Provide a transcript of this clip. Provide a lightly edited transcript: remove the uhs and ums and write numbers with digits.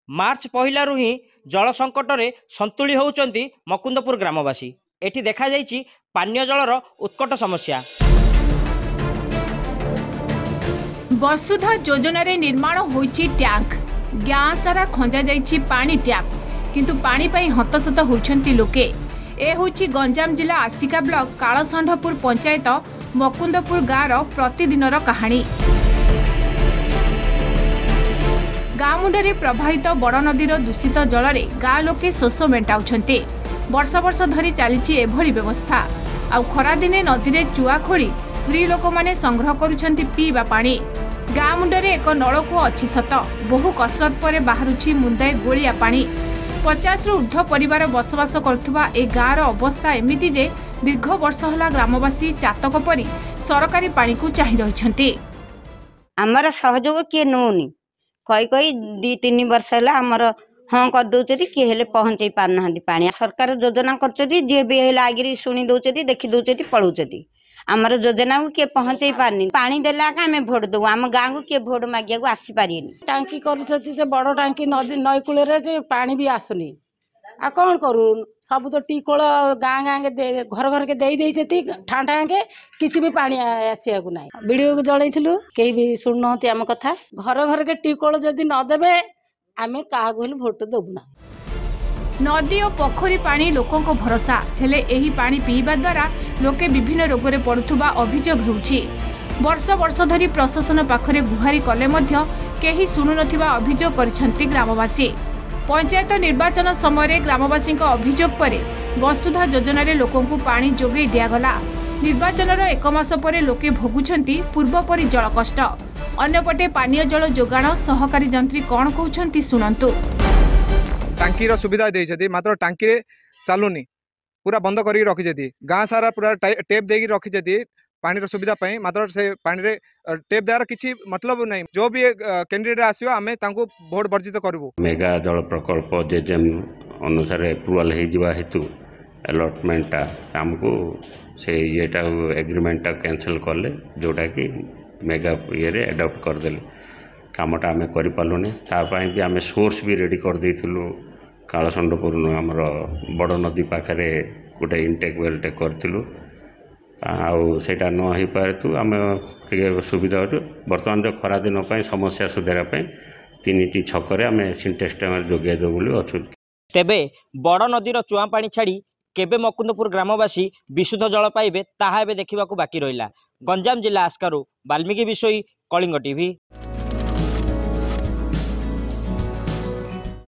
मार्च पहिलारू ही जल संकट में संतुली होउचंती मकुंदपुर ग्रामवासी। एठी देखा जाइछि पानीय जलर उत्कट समस्या। वसुधा योजना रे निर्माण होइछि टैंक, गाँ सारा खंजा जाइछि पानी टैप, किंतु पानी पाई हतसत होइछंती लोके। ए होइछि गंजाम जिला आसिका ब्लॉक कालसंढपुर पंचायत मकुंदपुर गाँव प्रतिदिनर कहानी। गाँ मुंडे प्रवाहित बड़ नदीर दूषित जल में गाँ लोके शोष मेटाउछंती। वर्ष वर्ष धरी चली एभली व्यवस्था। आउ खरा दिने नदी में चुआ खोली स्त्री लोक माने संग्रह करुछंती पीवा पानी। गाँ मुंडे एक नलकूप अच्छी सत, बहु कसरत पर बाहरुछि मुंदाए गोलिया पानी। 50 रु ऊर्ध्व परिवार बसवास करुवा ए गाँर अवस्था एमिति जे दीर्घ वर्ष होला ग्रामवासी चातक परी सरकारी पानी को चाहि रहिछंती। आमर सहयोग किए नौनी कई कई 2-3 वर्ष है आमर हाँ कर दौरान किए पहुँचे पारना पानी। सरकार योजना कर भी आगे शुणी दौरान देखी दौरान पलाऊँ। आमर योजना को किए पहुँचे पारनी। पानी देला आम भोट दू, आम गाँव को किए भोट मागिया को आसी पारे। टांकी कर बड़ टांकी नदी नई कूल पानी भी आसुनी। आ कौन करू सब तो टीकोल गाँ गाँ के घर घर के दे ठा ठा के किसी भी पानी आसिया को ना। वीडियो को जनइलु कहीं भी शुणुना आम कथा। घर घर के टीकोल जदि नदेबे आम क्या भोट देबुना। नदी और पोखरी पानी लोकों को भरोसा हेले एही पानी पीवा द्वारा लोके विभिन्न रोग रे पड़ुथुबा अभियोग होउछि। वर्ष वर्ष धरी प्रशासन पाखरे गुहारी कले मध्य केही सुनु नथिबा अभियोग करिसंती ग्रामवासी। पंचायत निर्वाचन समय ग्रामवासी अभियोग पर वसुधा योजना रे लोकों को पानी जोगे दियागला। निर्वाचन 1 मास पर लोके भोगुछंती पूर्वपरि जल कष्ट। अन्यपटे पानीय जल जोगाण सहकारी जंत्री कौन कहउछंती सुनंतु। टांकीर सुविधा देइछथि, मात्र टांकी रे चालुनी, पूरा बंद करी रखिछथि। गाँ सारा पूरा टेप देकी रखिछथि पानी रो सुविधा पई। मात्र से पानी रे टेप द्वारा किछि मतलब नहीं। जो भी कैंडिडेट आसीबा आमे तांको वोट वर्जित करबो। मेगा जल प्रकल्प जेजेम अनुसार अप्रूवल हे जिवा हेतु अलॉटमेंटा हमको से येटा एग्रीमेंटा कैंसिल करले, जोटा कि मेगा ये रे अडॉप्ट कर देले। कामटा आम करें तापाई भी आम सोर्स भी रेडी कर देइथिलु। कालसंडपुर आमर बड़ नदी पाखे गोटे इनटेक वेलटे करूँ। आउटा न हो पारे तु आम सुविधा हो। बर्तमान जो खरा दिन समस्या सुधारा 3टी छकरे आम सिंटेक्स टैंक जोगाई देबु बोली अच्छु। तेबे बड़ नदीर चुआ पानी छाड़ी केबे मकुंदपुर ग्रामवासी विशुद्ध जल पाइबे ताहा एबे देखिबाकू बाकी रहिला। गंजाम जिला आस्कारू बाल्मीकि बिशोई, कलिंग टीवी।